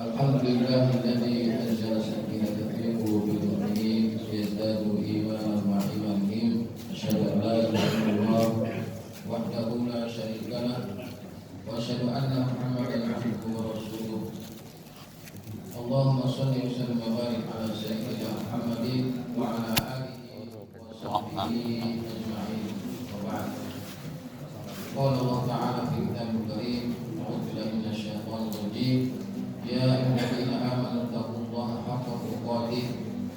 Alhamdulillahilladzi anzala sakinatahu fi qulubil mu'minin liyazdadu imanan ma'a imanihim. Asyhadu an la ilaha illallah wahdahu la syarika lah wa asyhadu anna Muhammadan abduhu wa rasuluh. Allahumma shalli wa sallim wa barik ala sayyidina Muhammadin wa ala alihi wa sahbihi ajma'in. Wa ba'd. Qala Allah ta'ala fi kitabihil karim, a'udzu billahi minasy syaithanir rajim. Ya ayyuhalladzina amanu taqullaha haqqa tuqatih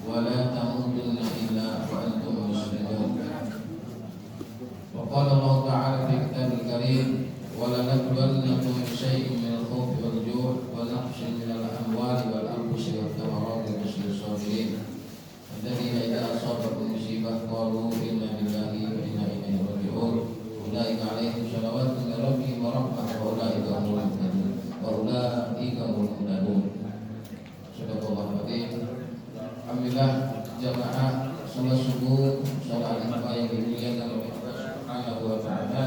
wa la tamutunna illa wa antum muslimun. Wa qala Allah ta'ala fi kitabil karim, wa la nabluwannakum bi syai'in min al-khawfi wal ju' wa naqsin min al-amwali wal anfusi wath thamarati wa bashshir sabirin alladzina idza asabatuhum musibah qalu inna lillahi wa inna ilaihi raji'un. Ulaika 'alaihim shalawatun min rabbihim wa rahmah wa ulaika humul muhtadun wa ulaika humul muhtadun. Sadaqallahu al-azim. Alhamdulillah jamaah salat subuh, salat Jumat yang dimuliakan oleh Allah Subhanahu wa taala.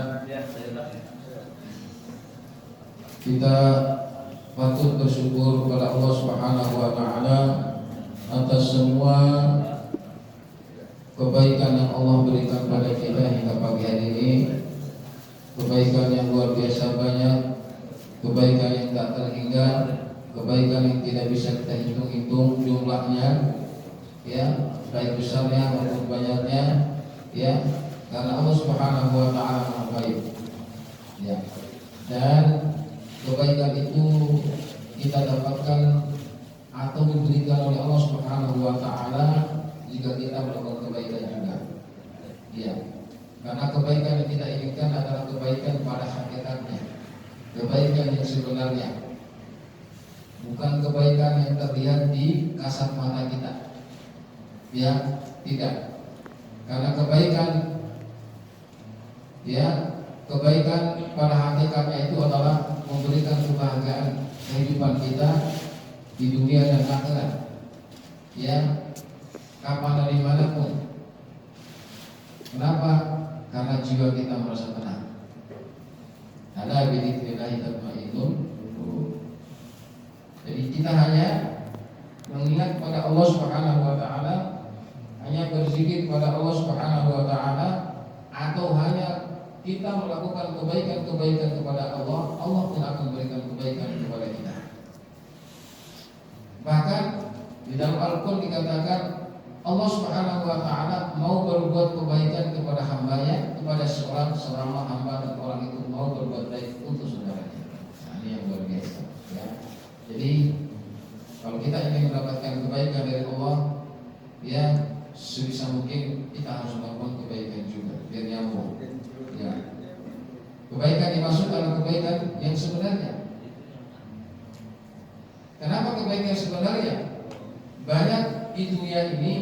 Kita patut bersyukur kepada Allah Subhanahu wa taala atas semua kebaikan yang Allah berikan pada kita hingga pagi hari ini. Kebaikan yang luar biasa banyak, kebaikan yang tak terhingga, kebaikan yang tidak bisa kita hitung-hitung jumlahnya, ya, baik besarnya maupun banyaknya, ya, karena Allah Subhanahu wa taala Maha Baik. Ya. Dan kebaikan itu kita dapatkan atau diberikan oleh Allah Subhanahu wa taala jika kita melakukan kebaikan juga. Ya. Karena kebaikan yang kita inginkan adalah kebaikan pada hakikatnya, kebaikan yang sebenarnya, bukan kebaikan yang terlihat di kasat mata kita. Ya, tidak. Karena kebaikan, ya, kebaikan pada hakikatnya itu adalah memberikan kebahagiaan kehidupan kita di dunia dan akhirat. Ya, kapan dari manapun. Kenapa? Karena jiwa kita merasa tenang. Ala bidzikrillah tatma'innul qulub. Jadi kita hanya mengingat pada Allah Subhanahu wa taala, hanya berzikir pada Allah Subhanahu wa taala, atau hanya kita melakukan kebaikan-kebaikan kepada Allah, Allah pun akan memberikan kebaikan kepada kita. Bahkan di dalam Al-Qur'an dikatakan Allah Subhanahu wa taala mau berbuat kebaikan kepada hambanya, kepada seorang selama hamba dan orang itu mau berbuat baik untuk saudaranya. Nah, ini yang luar biasa, ya. Jadi kalau kita ingin mendapatkan kebaikan dari Allah, ya, sebisa mungkin kita harus melakukan kebaikan juga biar nyambung. Ya. Kebaikan dimaksud adalah kebaikan yang sebenarnya. Kenapa kebaikan sebenarnya? Banyak di dunia ini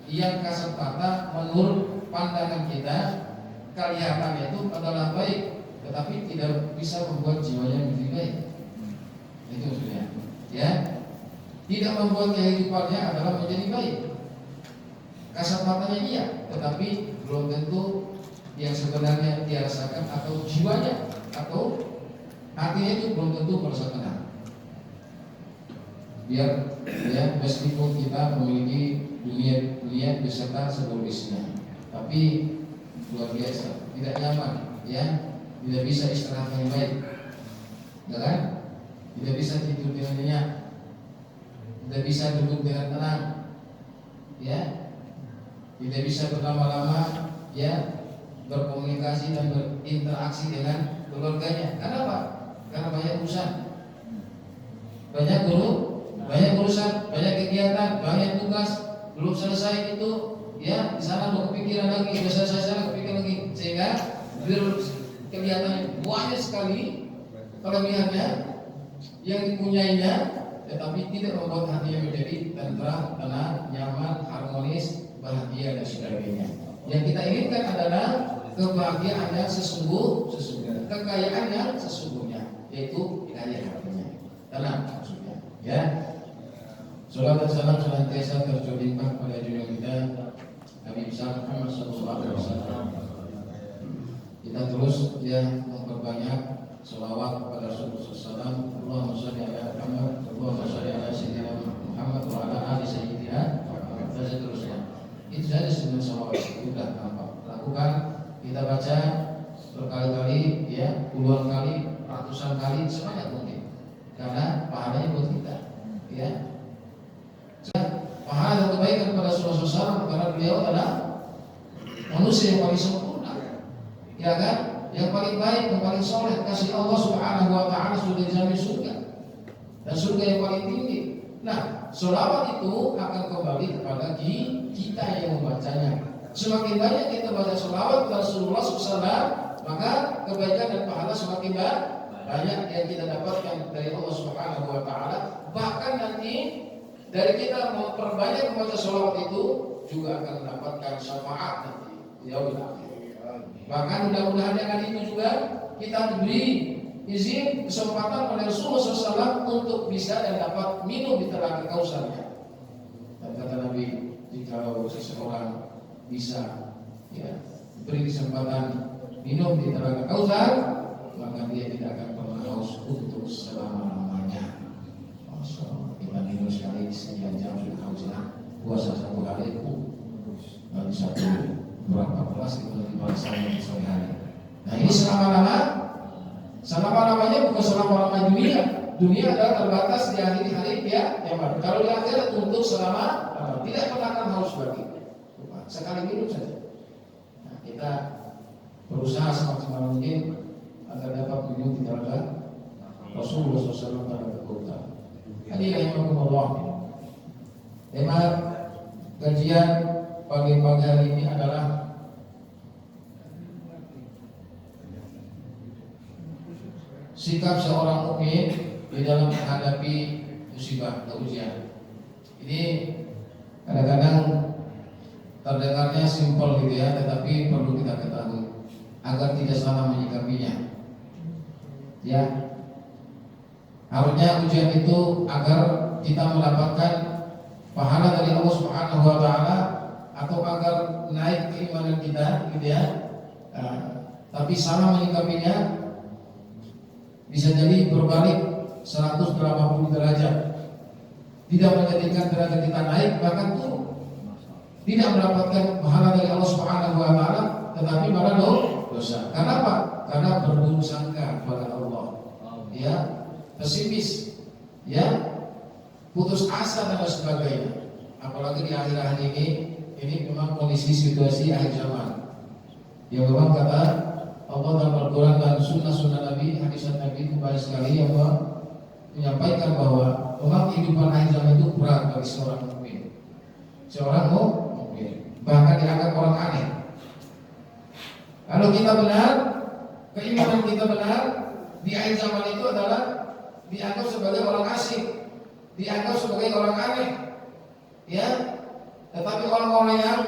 yang kasat mata menurut pandangan kita kelihatannya itu adalah baik, tetapi tidak bisa membuat jiwanya menjadi baik. Itu maksudnya, ya. Tidak membuat kehidupannya adalah menjadi baik. Kasat matanya iya, tetapi belum tentu yang sebenarnya dia rasakan atau jiwanya atau hatinya itu belum tentu merasa tenang. Biar, ya, meskipun kita memiliki dunia beserta seluruh isinya, tapi luar biasa, tidak nyaman, ya, tidak bisa istirahat yang baik, ya kan? Tidak bisa tidur dengan nyenyak, tidak bisa duduk dengan tenang, ya, tidak bisa berlama-lama, ya, berkomunikasi dan berinteraksi dengan keluarganya. Kenapa? Karena banyak urusan, banyak urusan, banyak kegiatan, banyak tugas, belum selesai itu, ya, di sana mau kepikiran lagi, sudah selesai sana kepikiran lagi, sehingga kelihatannya banyak sekali kelebihannya yang dipunyainya, tetapi tidak membuat hatinya menjadi tentram, tenang, nyaman, harmonis, bahagia dan sebagainya. Yang kita inginkan adalah kebahagiaan yang sesungguhnya, kekayaan yang sesungguhnya, yaitu kaya hatinya, tenang maksudnya, ya. Salawat dan salam senantiasa tercurahkan pada junjungan kita Nabi besar Muhammad SAW. Kita terus, ya, memperbanyak selawat kepada Rasulullah SAW. Allahumma shalli ala Muhammad, Allahumma shalli baca berkali-kali, ya, puluhan kali, ratusan kali, sebanyak mungkin, karena pahalanya buat kita, ya. Pahala dan kebaikan kepada Rasulullah SAW karena beliau adalah manusia yang paling sempurna, ya kan, yang paling baik, yang paling soleh, kasih Allah Subhanahu Wa Taala sudah dijamin surga, dan surga yang paling tinggi. Nah, sholawat itu akan kembali kepada kita yang membacanya. Semakin banyak kita baca sholawat kepada Rasulullah SAW, maka kebaikan dan pahala semakin banyak yang kita dapatkan dari Allah Subhanahu Wa Taala. Bahkan nanti dari kita memperbanyak membaca sholawat itu juga akan mendapatkan syafaat nanti di yaumil akhir. Bahkan mudah-mudahan dengan itu juga kita diberi izin kesempatan oleh Rasulullah SAW untuk bisa dan dapat minum di telaga Kausarnya. Dan kata Nabi, jika seseorang bisa, ya, beri kesempatan minum di telaga Kausar, maka dia tidak akan pernah haus untuk selama-lamanya. Masya, kita minum sekali sekian jam sudah haus, ya. Puasa satu hari nanti satu berapa kelas kita dibalaskan sore hari. Nah ini selama-lamanya bukan selama-lamanya dunia. Dunia adalah terbatas di hari-hari ya, yang kalau di akhirat untuk selama tidak pernah akan haus lagi. Sekali minum saja. Nah, kita berusaha semaksimal mungkin agar dapat minum di telaga Rasulullah SAW pada kota. Hadirin rahimakumullah. Tema kajian pagi hari ini adalah sikap seorang mukmin di dalam menghadapi musibah atau ujian. Ini kadang-kadang terdengarnya simpel gitu ya, tetapi perlu kita ketahui agar tidak salah menyikapinya. Ya, harusnya ujian itu agar kita mendapatkan pahala dari Allah Subhanahu Wa Taala atau agar naik keimanan kita, gitu ya. Tapi salah menyikapinya bisa jadi berbalik 180 derajat, tidak menjadikan derajat kita naik, bahkan turun, tidak mendapatkan pahala dari Allah Subhanahu Wa Taala, tetapi malah dosa. Kenapa? Karena berburuk sangka kepada Allah, ya, pesimis, ya, putus asa dan sebagainya. Apalagi di akhir-akhir ini memang kondisi situasi akhir zaman. Ya memang kata Allah dalam Al-Quran dan sunnah Nabi, hadis Nabi itu banyak sekali yang menyampaikan bahwa memang kehidupan akhir zaman itu berat bagi seorang mukmin. Seorang mukmin bahkan dianggap orang aneh. Kalau kita benar, keimanan kita benar, di akhir zaman itu adalah dianggap sebagai orang asing, dianggap sebagai orang aneh, ya. Tetapi orang-orang yang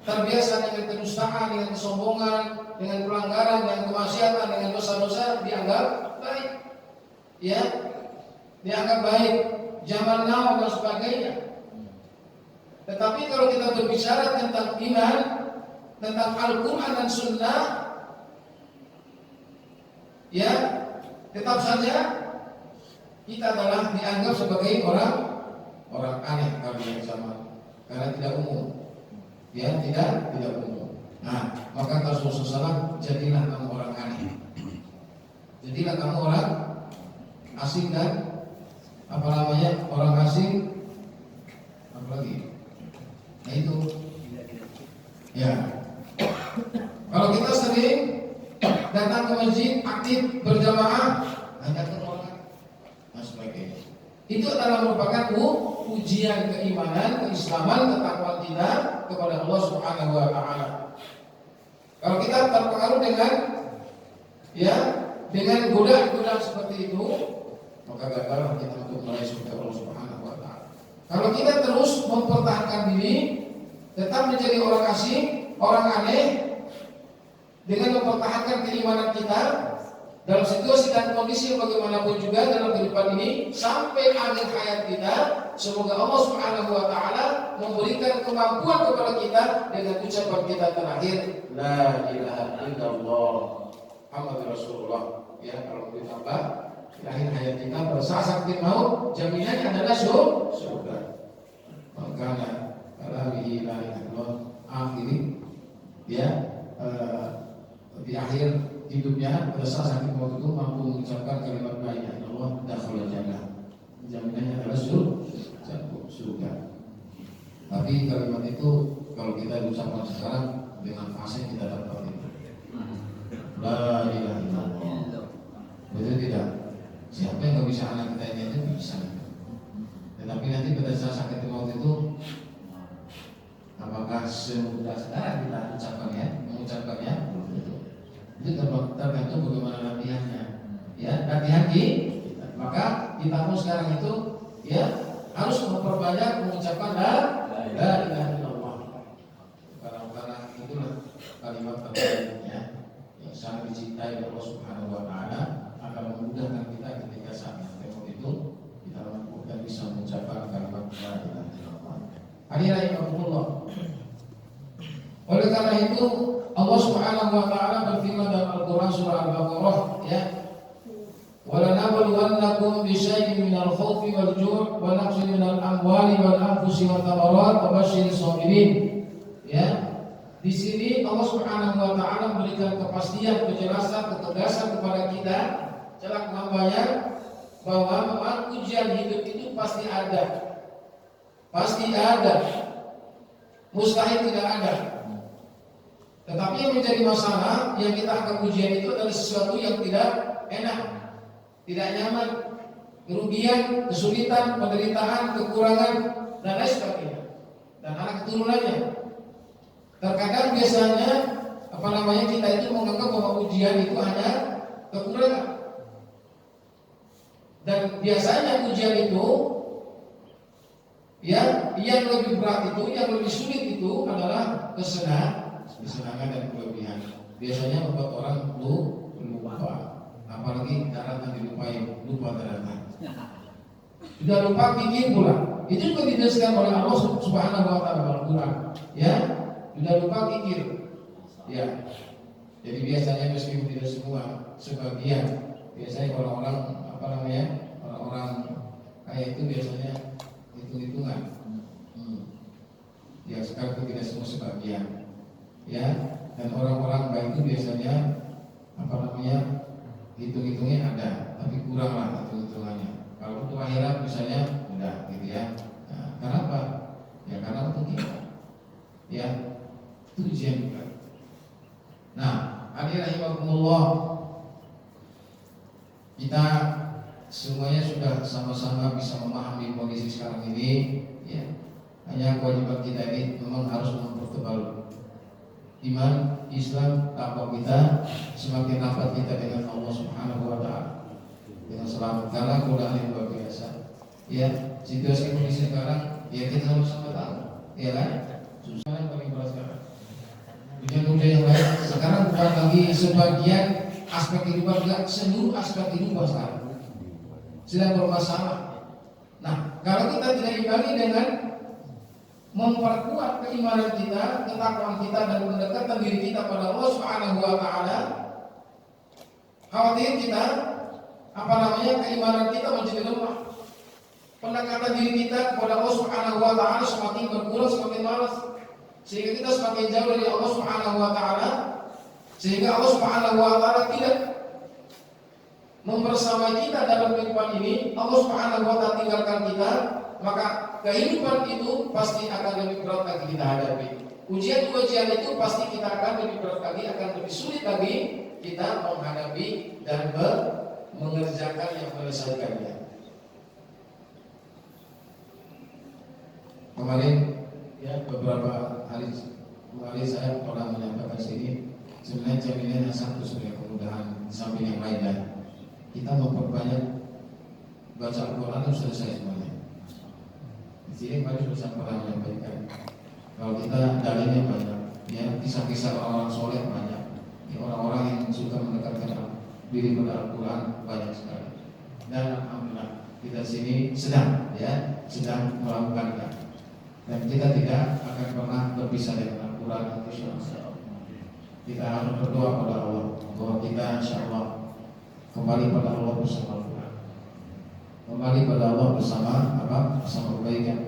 terbiasa dengan kedustaan, dengan kesombongan, dengan pelanggaran, dengan kemaksiatan, dengan dosa-dosa dianggap baik, ya, dianggap baik, zaman now dan sebagainya. Tetapi kalau kita berbicara tentang iman, tentang Al-Quran dan Sunnah, ya, tetap saja kita adalah dianggap sebagai orang aneh kalau di zaman, karena tidak umum, ya, tidak umum. Nah, maka Rasulullah SAW, jadilah kamu orang aneh, jadilah kamu orang asing dan apa namanya, orang asing, apa lagi? Nah itu, ya. Kalau kita sering datang ke masjid, aktif berjamaah, hanya ke orang, nah sebagainya. Itu adalah merupakan ujian keimanan, keislaman, ketakwaan kita kepada Allah Subhanahu Wa Taala. Kalau kita terpengaruh dengan, ya, dengan godaan seperti itu, maka gagal kita untuk meraih surga Allah Subhanahu Wa Taala. Kalau kita terus mempertahankan diri, tetap menjadi orang asing, orang aneh, dengan mempertahankan keimanan kita dalam situasi dan kondisi bagaimanapun juga dalam kehidupan ini sampai akhir hayat kita, semoga Allah Subhanahu Wa Taala memberikan kemampuan kepada kita dengan ucapan kita terakhir, La ilaha illallah Muhammadur Rasulullah. Ya, kalau ditambah di akhir hayat kita pada saat kita mau, jaminannya adalah surga. Maka alamihi la ilaha illallah akhiri, ya, di akhir hidupnya pada saat sakit maut itu mampu mengucapkan kalimat la ilaha illallah dakhala jannah. Jaminannya adalah surga. Tapi kalimat itu kalau kita ucapkan sekarang dengan fase kita dapat itu. La ilaha illallah. Betul tidak? Siapa yang nggak bisa anak kita ini aja bisa. Tetapi nanti pada saat sakit maut itu, apakah semudah sekarang kita mengucapkannya? Itu tergantung bagaimana latihannya. Ya, latihan maka kita pun sekarang itu ya harus memperbanyak mengucapkan la ilaha illallah. Karena itulah kalimat terbaiknya yang sangat dicintai oleh Allah Subhanahu wa taala, akan memudahkan kita ketika saat maut itu kita mampu dan bisa mengucapkan kalimat la ilaha illallah. Hadirin rahimakumullah. Oleh karena itu Allah Subhanahu wa taala berfirman dalam Al-Qur'an surah Al-Baqarah ya, "Wala nabluwannakum bisyai'in minal khawfi wal ju' wa naqsin minal amwali wal anfusi wat thamarat wa basyyiris shabirin." Ya. Di sini Allah Subhanahu wa taala memberikan kepastian, kejelasan, ketegasan kepada kita celak hambanya bahwa memang ujian hidup itu pasti ada. Pasti ada. Mustahil tidak ada. Tetapi yang menjadi masalah yang kita akan ujian itu adalah sesuatu yang tidak enak, tidak nyaman, kerugian, kesulitan, penderitaan, kekurangan, dan lain sebagainya. Dan anak keturunannya. Terkadang biasanya kita itu menganggap bahwa ujian itu hanya kekurangan. Dan biasanya ujian itu ya, yang lebih berat itu, yang lebih sulit itu adalah kesenangan dan kelebihan. Biasanya membuat orang lupa, apalagi daratan dilupain, lupa daratan. Sudah lupa pikir pula. Itu juga dijelaskan oleh Allah Subhanahu wa taala dalam Al-Qur'an. Ya, sudah lupa pikir. Ya. Jadi biasanya meskipun tidak semua, sebagian biasanya orang-orang orang-orang kayak itu biasanya hitung-hitungan. Ya, sekarang itu tidak semua, sebagian. Ya, dan orang-orang baik itu biasanya hitung-hitungnya ada, tapi kurang lah hitung-hitungannya. Kalau untuk akhirat misalnya udah gitu ya. Nah, kenapa? Ya karena untuk kita. Ya, itu ujian juga. Nah, hadirin rahimakumullah, kita semuanya sudah sama-sama bisa memahami kondisi sekarang ini. Ya, hanya kewajiban kita ini memang harus mempertebal iman, Islam, takwa kita, semakin rapat kita dengan Allah Subhanahu wa taala. Dengan selamat, karena Quran yang luar biasa. Ya, situasi kondisi sekarang ya kita sama-sama tahu, ya kan? Susah yang paling berat sekarang. Ujian-ujian yang lain sekarang bukan lagi sebagian aspek kehidupan, enggak, seluruh aspek kehidupan sekarang sedang bermasalah. Nah, kalau kita tidak imbangi dengan memperkuat keimanan kita, ketakwaan kita, dan mendekatkan diri kita pada Allah Subhanahu wa taala, khawatir kita keimanan kita menjadi lemah. Pendekatan diri kita kepada Allah Subhanahu wa taala semakin berkurang, semakin malas, sehingga kita semakin jauh dari Allah Subhanahu wa taala, sehingga Allah Subhanahu wa taala tidak membersamai kita dalam kehidupan ini. Allah Subhanahu wa taala tinggalkan kita, maka kehidupan itu pasti akan lebih berat lagi kita hadapi. Ujian-ujian itu pasti kita akan lebih berat lagi, akan lebih sulit lagi kita menghadapi dan mengerjakan yang menyelesaikannya. Kemarin ya, beberapa hari kemarin saya pernah menyampaikan sini, sebenarnya jaminannya satu sebenarnya, kemudahan samping yang lainnya. Kita memperbanyak baca Al-Quran itu selesai semuanya. Di sini kemarin sudah saya pernah menyampaikan, kalau kita dalilnya banyak, ya kisah-kisah orang-orang soleh banyak, ya, orang-orang yang suka mendekatkan diri pada Al-Quran banyak sekali. Dan alhamdulillah kita sini sedang melakukannya. Dan kita tidak akan pernah berpisah dengan Al-Quran. Kita harus berdoa pada Allah bahwa kita insya Allah kembali pada Allah bersama Al-Quran, kembali pada Allah bersama bersama kebaikan,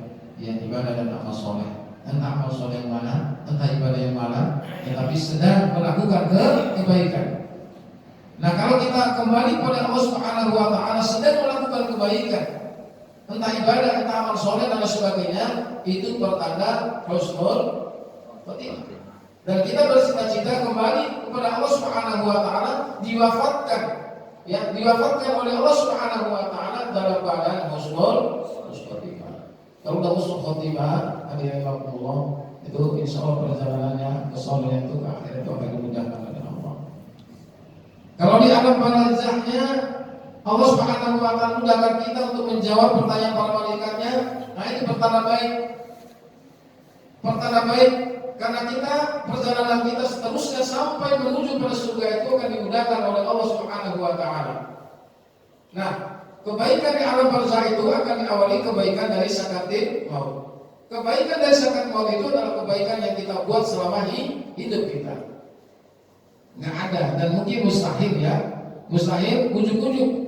yang ibadah dan amal soleh. entah amal soleh yang mana, entah ibadah yang mana, tetapi sedang melakukan kebaikan. Nah, kalau kita kembali pada Allah Subhanahu wa taala sedang melakukan kebaikan, entah ibadah, entah amal soleh dan sebagainya, itu pertanda husnul khotimah. Dan kita bercita-cita kembali kepada Allah Subhanahu wa taala diwafatkan, ya, diwafatkan oleh Allah Subhanahu wa taala dalam keadaan husnul khotimah. Kalau udah husnul khotimah, hadirin Allah, itu insya Allah perjalanannya kesolehan itu ke akhirat itu akan dimudahkan oleh Allah. Kalau di alam barzahnya Allah Subhanahu wa taala mudahkan kita untuk menjawab pertanyaan para malaikatnya. Nah, itu pertanda baik. Pertanda baik karena kita perjalanan kita seterusnya sampai menuju pada surga itu akan dimudahkan oleh Allah Subhanahu wa taala. Nah, kebaikan di alam barzah itu akan diawali kebaikan dari sakatil maut. Kebaikan dari sakatil maut itu adalah kebaikan yang kita buat selama hidup kita. Nggak ada dan mungkin mustahil, ya, mustahil ujuk-ujuk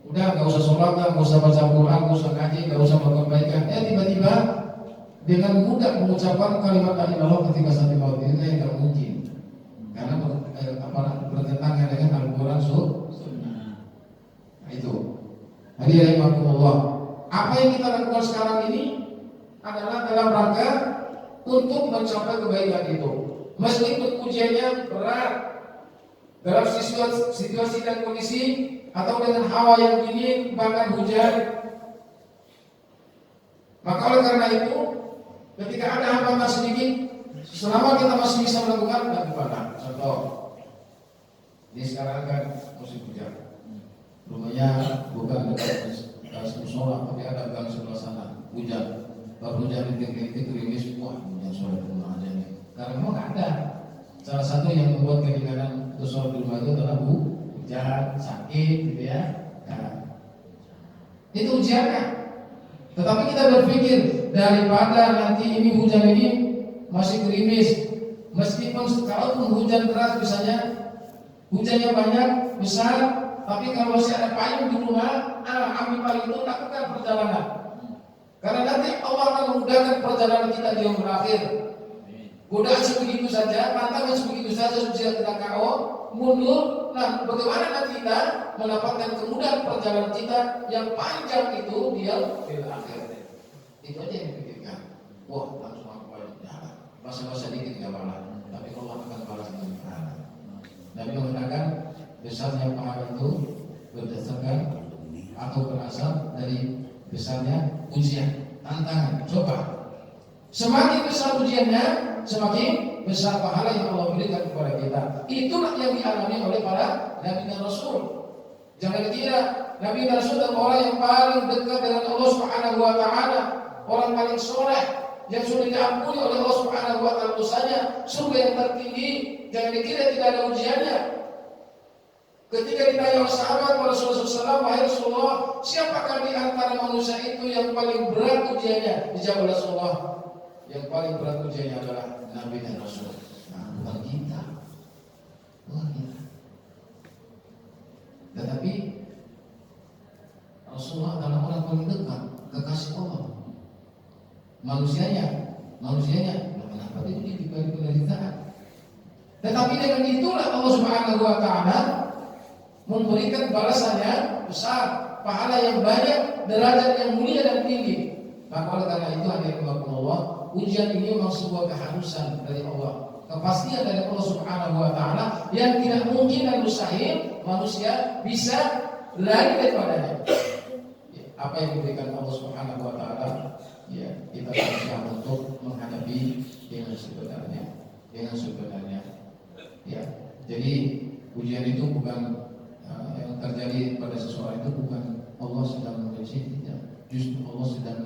udah nggak usah sholat, nggak usah baca Quran, nggak usah ngaji, nggak usah melakukan kebaikan, tiba-tiba dengan mudah mengucapkan kalimat la ilaha illallah ketika sakit maut ini nggak mungkin karena bertentangan dengan Al-Quran Sunnah. Nah, itu hadirin rahimakumullah. Apa yang kita lakukan sekarang ini adalah dalam rangka untuk mencapai kebaikan itu, meskipun ujiannya berat dalam situasi dan kondisi atau dengan hawa yang dingin bahkan hujan. Maka oleh karena itu ketika ada hambatan sedikit, selama kita masih bisa melakukan ibadah. Contoh, ini sekarang kan musim hujan, rumahnya bukan dekat musola, tapi ada gang sebelah sana, hujan. Baru hujan rintik-rintik, gerimis, wah hujan sore di rumah aja nih. Karena memang nggak ada. Salah satu yang membuat keinginan untuk sholat di rumah itu adalah hujan, sakit, gitu ya. Nah, itu ujiannya. Tetapi kita berpikir daripada nanti ini hujan ini masih gerimis, meskipun kalaupun hujan deras misalnya, hujannya banyak, besar, tapi kalau masih ada payung di rumah, ambil payung itu lakukan perjalanan. Karena nanti Allah akan memudahkan perjalanan kita di yang berakhir. Godaan sebegitu saja, tantangan sebegitu saja sudah kita KO, mundur. Nah, bagaimana nanti kita mendapatkan kemudahan perjalanan kita yang panjang itu dia di akhir. Itu aja yang dipikirkan. Wah, langsung aku balik jalan. Masa-masa dikit gak balas, tapi Allah akan balas dengan pahala. Nabi mengatakan besarnya pahala itu berdasarkan atau berasal dari besarnya ujian, tantangan, coba. Semakin besar ujiannya, semakin besar pahala yang Allah berikan kepada kita. Itulah yang dialami oleh para Nabi dan Rasul. Jangan kira Nabi dan Rasul adalah orang yang paling dekat dengan Allah Subhanahu wa taala, orang paling soleh yang sudah diampuni oleh Allah Subhanahu wa taala dosanya, surga yang tertinggi. Jangan dikira tidak ada ujiannya. Ketika ditanya oleh sahabat Rasulullah SAW, wahai Rasulullah, siapakah di antara manusia itu yang paling berat ujiannya? Dijawab Rasulullah, yang paling berat ujiannya adalah Nabi dan Rasul. Nah, bukan kita. Tetapi Rasulullah adalah orang paling dekat, kekasih Allah. Manusianya, kenapa dia diberi penderitaan? Tetapi dengan itulah Allah Subhanahu wa taala memberikan balasannya besar, pahala yang banyak, derajat yang mulia dan tinggi. Maka oleh karena itu hadirin Allah, ujian ini memang sebuah keharusan dari Allah, kepastian dari Allah Subhanahu wa taala yang tidak mungkin dan mustahil manusia bisa lari daripadanya. Ya, apa yang diberikan Allah Subhanahu wa taala, ya kita berusaha untuk menghadapi dengan sebenarnya. Ya, jadi ujian itu bukan yang terjadi pada seseorang itu bukan Allah sedang membenci, justru Allah sedang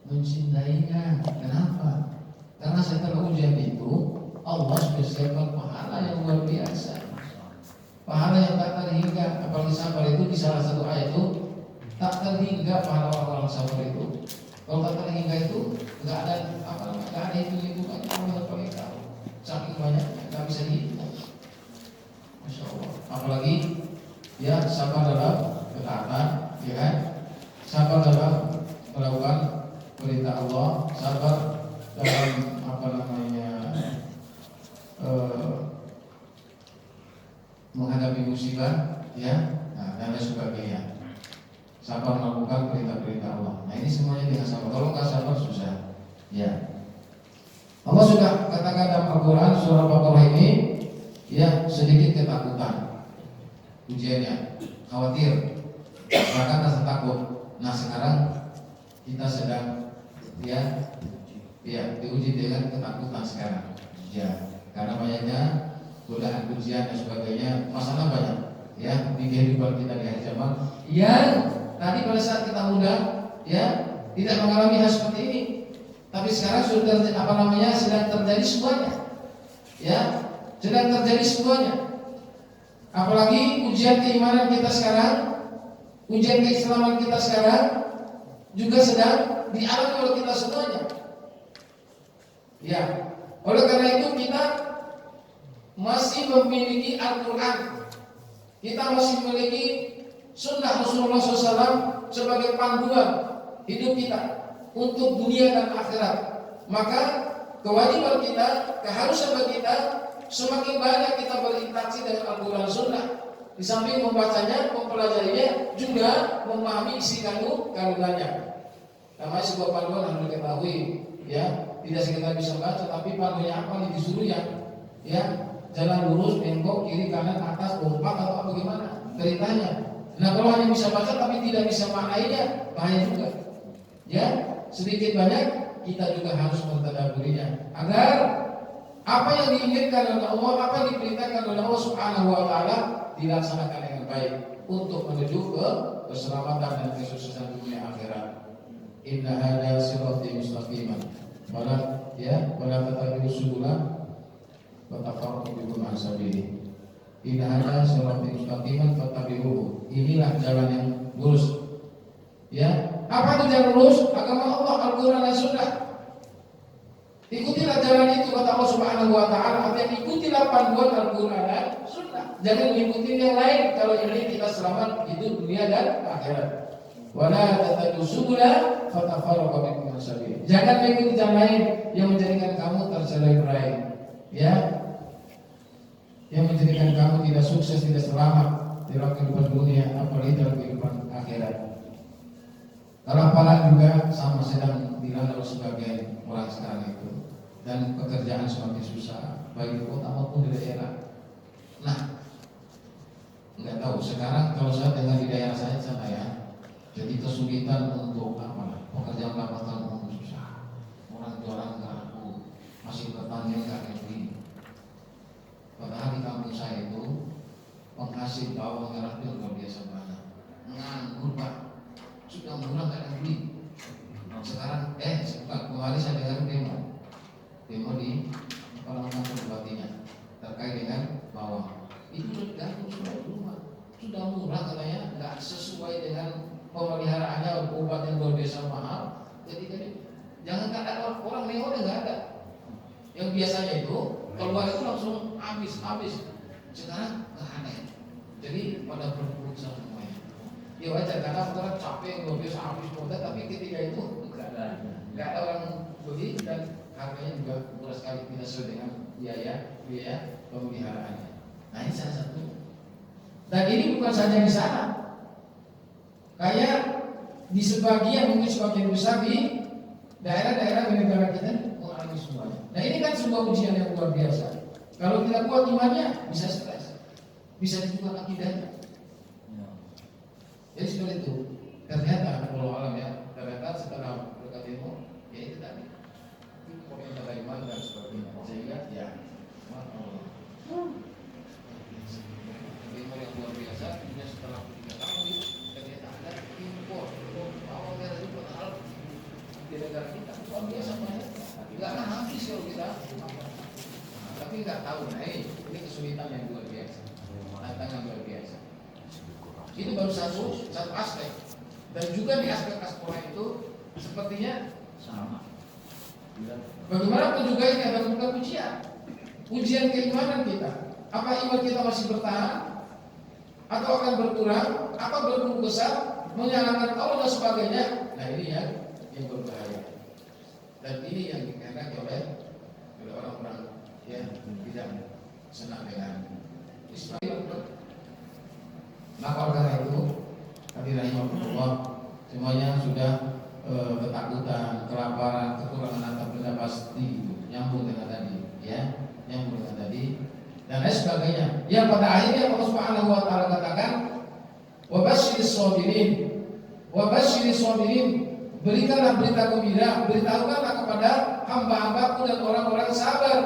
mencintainya. Kenapa? Karena setelah ujian itu Allah sudah siapkan pahala yang luar biasa, pahala yang tak terhingga. Apalagi sabar itu di salah satu ayat itu tak terhingga pahala orang-orang sabar itu. Kalau tak terhingga itu nggak ada nggak ada itu kan Allah yang paling tahu. Saking banyak nggak bisa dihitung. Masya Allah. Apalagi ya sabar dalam ketaatan, ya kan? Sabar dalam melakukan perintah Allah, sabar dalam sabar melakukan perintah-perintah Allah. Nah ini semuanya dengan sabar. Kalau nggak sabar susah. Ya. Allah sudah katakan dalam Al-Quran surah Baqarah ini, ya sedikit ketakutan, ujiannya, khawatir, bahkan rasa takut. Nah sekarang kita sedang diuji dengan ketakutan sekarang. Ya, karena banyaknya godaan ujian dan sebagainya, masalah banyak. Ya di kehidupan kita di akhir zaman. Yang tadi pada saat kita muda, ya tidak mengalami hal seperti ini. Tapi sekarang sudah sedang terjadi semuanya. Ya, sedang terjadi semuanya. Apalagi ujian keimanan kita sekarang, ujian keislaman kita sekarang juga sedang dialami oleh kita semuanya. Ya, oleh karena itu kita masih memiliki Al-Quran, kita masih memiliki Sunnah Rasulullah SAW sebagai panduan hidup kita untuk dunia dan akhirat. Maka kewajiban kita, keharusan bagi kita, semakin banyak kita berinteraksi dengan Al-Quran Sunnah. Di samping membacanya, mempelajarinya, juga memahami isi kandungannya. Namanya sebuah panduan harus diketahui, ya. Tidak sekedar bisa baca, tapi panduannya apa nih disuruh ya jalan lurus, bengkok, kiri, kanan, atas, lompat atau apa bagaimana ceritanya. Nah kalau hanya bisa baca tapi tidak bisa maknainya, bahaya juga. Ya, sedikit banyak kita juga harus mentadabburinya agar apa yang diinginkan oleh Allah, apa yang diperintahkan oleh Allah Subhanahu wa taala dilaksanakan dengan baik untuk menuju ke keselamatan dan kesuksesan dunia akhirat. Inna hadza sirati mustaqiman. Wala tatabi'u subula wa tafarraqu bikum an sabili. Inna hadza sirati mustaqiman fattabi'uhu. Inilah jalan yang lurus. Ya, apa itu jalan lurus? Agama Allah, Al-Quran dan Sunnah. Ikutilah jalan itu kata Allah Subhanahu wa taala, artinya ikutilah panduan Al-Quran dan Sunnah. Jangan mengikuti yang lain kalau ingin kita selamat hidup dunia dan akhirat. Wala tatabi'u subula fatafarraqu bikum an sabili. Jangan mengikuti jalan lain yang menjadikan kamu tercerai-berai. Ya. Yang menjadikan kamu tidak sukses, tidak selamat di dalam kehidupan dunia, apalagi dalam kehidupan akhirat. Kalau apalah juga sama sedang dilanda oleh sebagian orang sekarang itu, dan pekerjaan semakin susah baik di kota maupun di daerah. Nah, nggak tahu sekarang kalau saya dengar di daerah saya sana ya, jadi kesulitan untuk apa? Pekerjaan lapangan maupun susah. Orang jualan nggak laku, masih bertanya nggak begini. Padahal di kampung saya itu penghasil bawang merah itu luar biasa banyak. Nganggur Pak, sudah murah nggak ada yang beli. Sekarang kemarin saya dengar demo di Parlemen Bupatinya terkait dengan bawang. Itu sudah rumah, sudah murah katanya, nggak sesuai dengan pemeliharaannya, obat yang luar biasa mahal. Jadi jangan kata orang nengok nggak ada. Yang biasanya itu keluar itu langsung habis. Sekarang nggak ada. Jadi pada berburu semuanya. Ya wajar karena orang capek luar biasa habis modal, tapi ketika itu nggak ada orang beli dan harganya juga murah sekali, tidak sesuai dengan biaya pemeliharaannya. Nah ini salah satu. Dan ini bukan saja di sana. Kayak di sebagian, mungkin sebagian besar di daerah-daerah di negara kita mengalami semuanya. Nah ini kan sebuah ujian yang luar biasa. Kalau tidak kuat imannya, bisa stres, bisa juga akidahnya. Jadi seperti itu. Ternyata kalau alam ya, ternyata setelah berkat ilmu, ya itu tadi komentar iman dan sebagainya. Sehingga ya, ilmu yang luar biasa. Kemudian setelah 3 tahun ternyata ada impor bawang merah itu padahal di negara kita luar biasa banyak. Nggak akan habis kalau kita. Tapi nggak tahu, ini kesulitan yang luar biasa, tantangan luar biasa. Itu baru satu aspek. Dan juga di aspek aspora itu sepertinya sama. Bagaimanapun juga ini adalah bukan ujian keimanan kita. Apa iman kita masih bertahan atau akan berkurang, apa berkurang besar, menyalahkan Allah dan sebagainya. Nah ini yang berbahaya. Dan ini yang dikehendaki oleh orang-orang yang tidak senang dengan Islam. Maka oleh karena itu, hadirin rahimahullah, semuanya sudah ketakutan, kelaparan, kekurangan harta benda pasti nyambung dengan tadi, ya, nyambung dengan tadi dan lain sebagainya. Yang pada akhirnya Allah Subhanahu wa taala katakan, "Wa basyiris sabirin." Wa basyiris sabirin, berikanlah berita gembira, beritahukanlah kepada hamba-hambaku dan orang-orang sabar.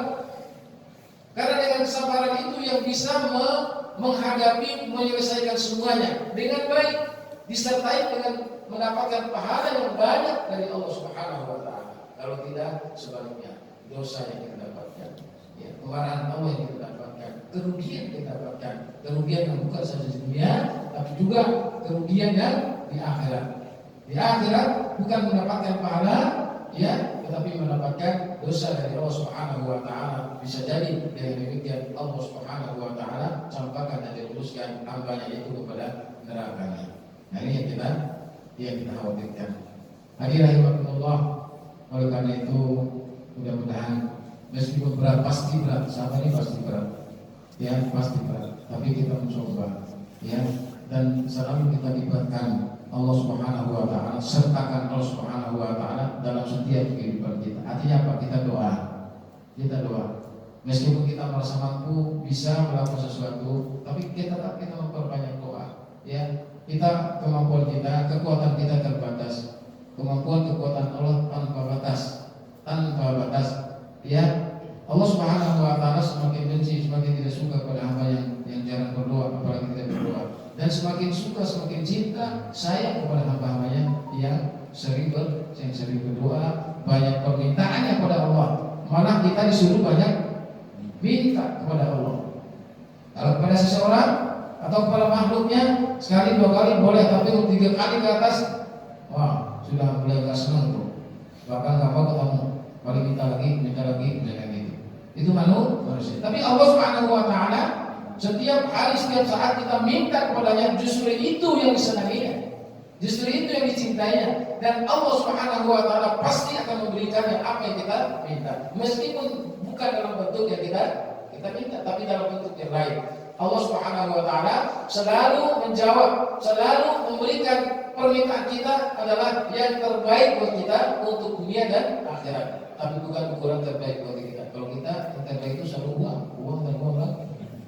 Karena dengan kesabaran itu yang bisa menghadapi, menyelesaikan semuanya dengan baik, disertai dengan mendapatkan pahala yang banyak dari Allah Subhanahu wa taala. Kalau tidak sebaliknya, dosa yang kita dapatkan, ya, kemarahan Allah yang kita dapatkan, kerugian yang kita dapatkan, kerugian yang bukan saja di dunia, tapi juga kerugian yang di akhirat. Di akhirat bukan mendapatkan pahala, ya, tetapi mendapatkan dosa dari Allah Subhanahu wa taala. Bisa jadi dengan demikian Allah Subhanahu wa taala campakkan dan diluruskan hambanya itu kepada nerakanya. Nah, ini yang kita khawatirkan. Hadirin rahimakumullah. Oleh karena itu mudah-mudahan meskipun berat, pasti berat, saat ini pasti berat, ya, pasti berat, tapi kita mencoba, ya, dan selalu kita libatkan Allah Subhanahu wa taala, sertakan Allah Subhanahu wa taala dalam setiap kehidupan kita. Artinya apa? Kita doa. Meskipun kita merasa mampu bisa melakukan sesuatu, tapi kita memperbanyak doa, ya. Kita, kemampuan kita, kekuatan kita terbatas. Kekuatan Allah tanpa batas, ya. Allah Subhanahu wa taala semakin benci, semakin tidak suka pada hamba yang jarang berdoa, apalagi tidak berdoa. Dan semakin suka, semakin cinta, sayang kepada hamba-hambanya yang sering berdoa, banyak permintaannya kepada Allah. Malah kita disuruh banyak minta kepada Allah. Kalau kepada seseorang atau kepada makhluknya sekali 2 kali boleh, tapi 3 kali ke atas, wah, sudah mulai gak senang tuh. Bahkan gak mau ketemu. Kalau minta lagi, jangan gitu. Itu manusia. Tapi Allah Subhanahu wa taala setiap hari, setiap saat kita minta kepadanya, justru itu yang disenanginya, justru itu yang dicintainya. Dan Allah Subhanahu wa taala pasti akan memberikannya apa yang kita minta, meskipun bukan dalam bentuk yang kita minta, tapi dalam bentuk yang lain. Allah Subhanahu wa taala selalu menjawab, selalu memberikan permintaan kita adalah yang terbaik buat kita untuk dunia dan akhirat. Tapi bukan ukuran terbaik buat kita. Kalau kita yang terbaik itu selalu uang dan uang lagi.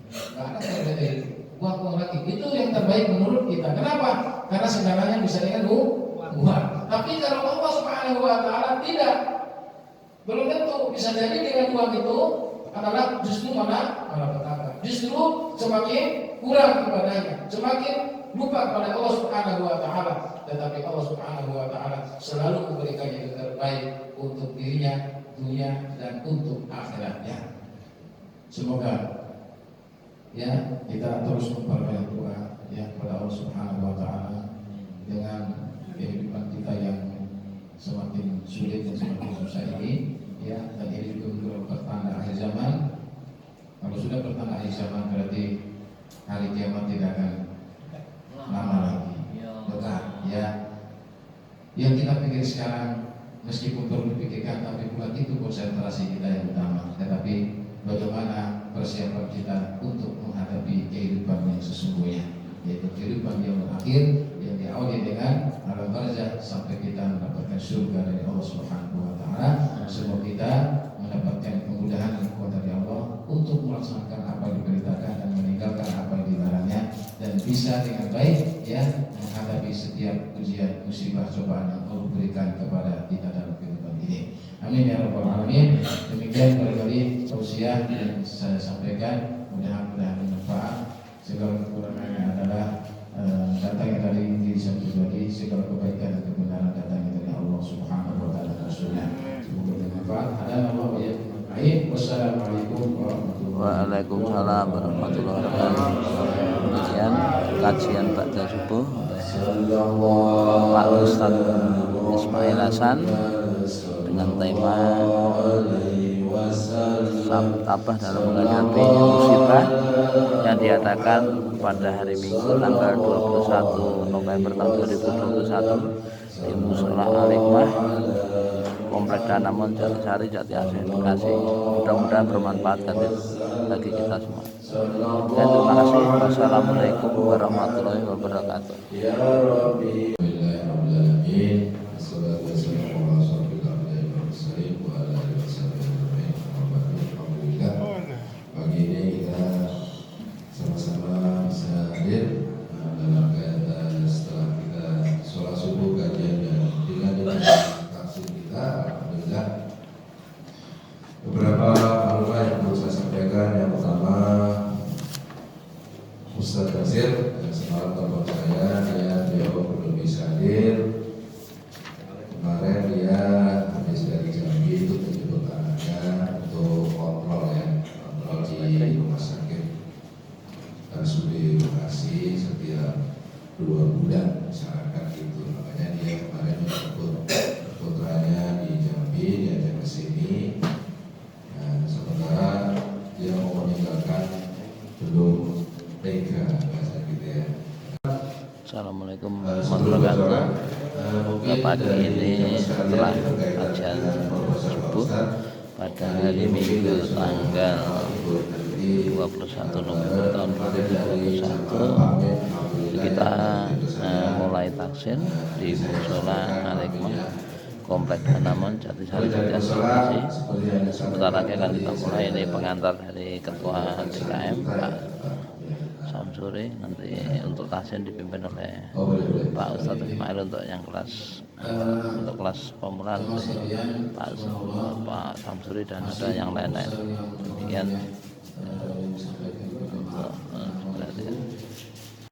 Gak ada terbaik itu. Uang lagi. Itu yang terbaik menurut kita. Kenapa? Karena segalanya bisa dengan uang. Tapi kalau Allah Subhanahu wa taala tidak, belum tentu. Bisa jadi dengan uang itu adalah justru malapetaka. Justru semakin kurang ibadahnya, semakin lupa kepada Allah Subhanahu wa taala. Tetapi Allah Subhanahu wa taala selalu memberikan yang terbaik untuk dirinya, dunia dan untuk akhiratnya. Semoga, ya, kita terus memperbanyak doa, ya, kepada Allah Subhanahu wa taala dengan kehidupan kita yang semakin sulit dan semakin susah ini, ya. Dan ini juga pertanda akhir zaman. Kalau sudah pertanda akhir zaman berarti hari kiamat tidak akan lama lagi, dekat, ya. Yang kita pikir sekarang meskipun perlu dipikirkan, tapi bukan itu konsentrasi kita yang utama. Tetapi bagaimana persiapan kita untuk menghadapi kehidupan yang sesungguhnya, yaitu kehidupan yang berakhir, yang diawali dengan alam barzah sampai kita mendapatkan surga dari Allah Subhanahu wa taala. Semoga kita mendapatkan kemudahan dan kekuatan dari Allah untuk melaksanakan apa yang diperintahkan dan meninggalkan apa yang dilarangnya, dan bisa dengan baik, ya, menghadapi setiap ujian, musibah, cobaan yang Allah berikan kepada kita dalam kehidupan ini. Amin ya rabbal alamin. Demikian barangkali tausiah yang saya sampaikan, mudah-mudahan bermanfaat. Segala kekurangannya adalah datangnya dari diri saya pribadi, segala kebaikan dan kebenaran datangnya dari Allah Subhanahu wa taala Rasulnya. Semoga bermanfaat. Wassalamualaikum warahmatullahi wabarakatuh. Waalaikumsalam warahmatullahi wabarakatuh. Demikian kajian Ba'da Subuh Pak Ustadz Ismail Hasan dengan tema tabah dalam menghadapi musibah yang diadakan pada hari Minggu tanggal 21 November tahun 2021 di Mushola Al-Hikmah Komplek Danamon Jatisari Jati Asih Bekasi. Mudah-mudahan bermanfaat bagi kita semua. Dan terima kasih. Wassalamualaikum warahmatullahi wabarakatuh. Assalamualaikum warahmatullahi wabarakatuh. Pagi ini setelah kajian subuh pada hari Minggu tanggal 21 November tahun 2021 kita mulai taksin di Musola Al-Hikmah Komplek Danamon Jatisari Jatiasih. Sebentar lagi akan kita mulai. Ini pengantar dari Ketua DKM Pak Samsuri. Nanti untuk taksin dipimpin oleh Pak Ustadz Ismail untuk yang kelas untuk kelas pemulaan Pak Samsuri dan ada yang lain-lain. Demikian.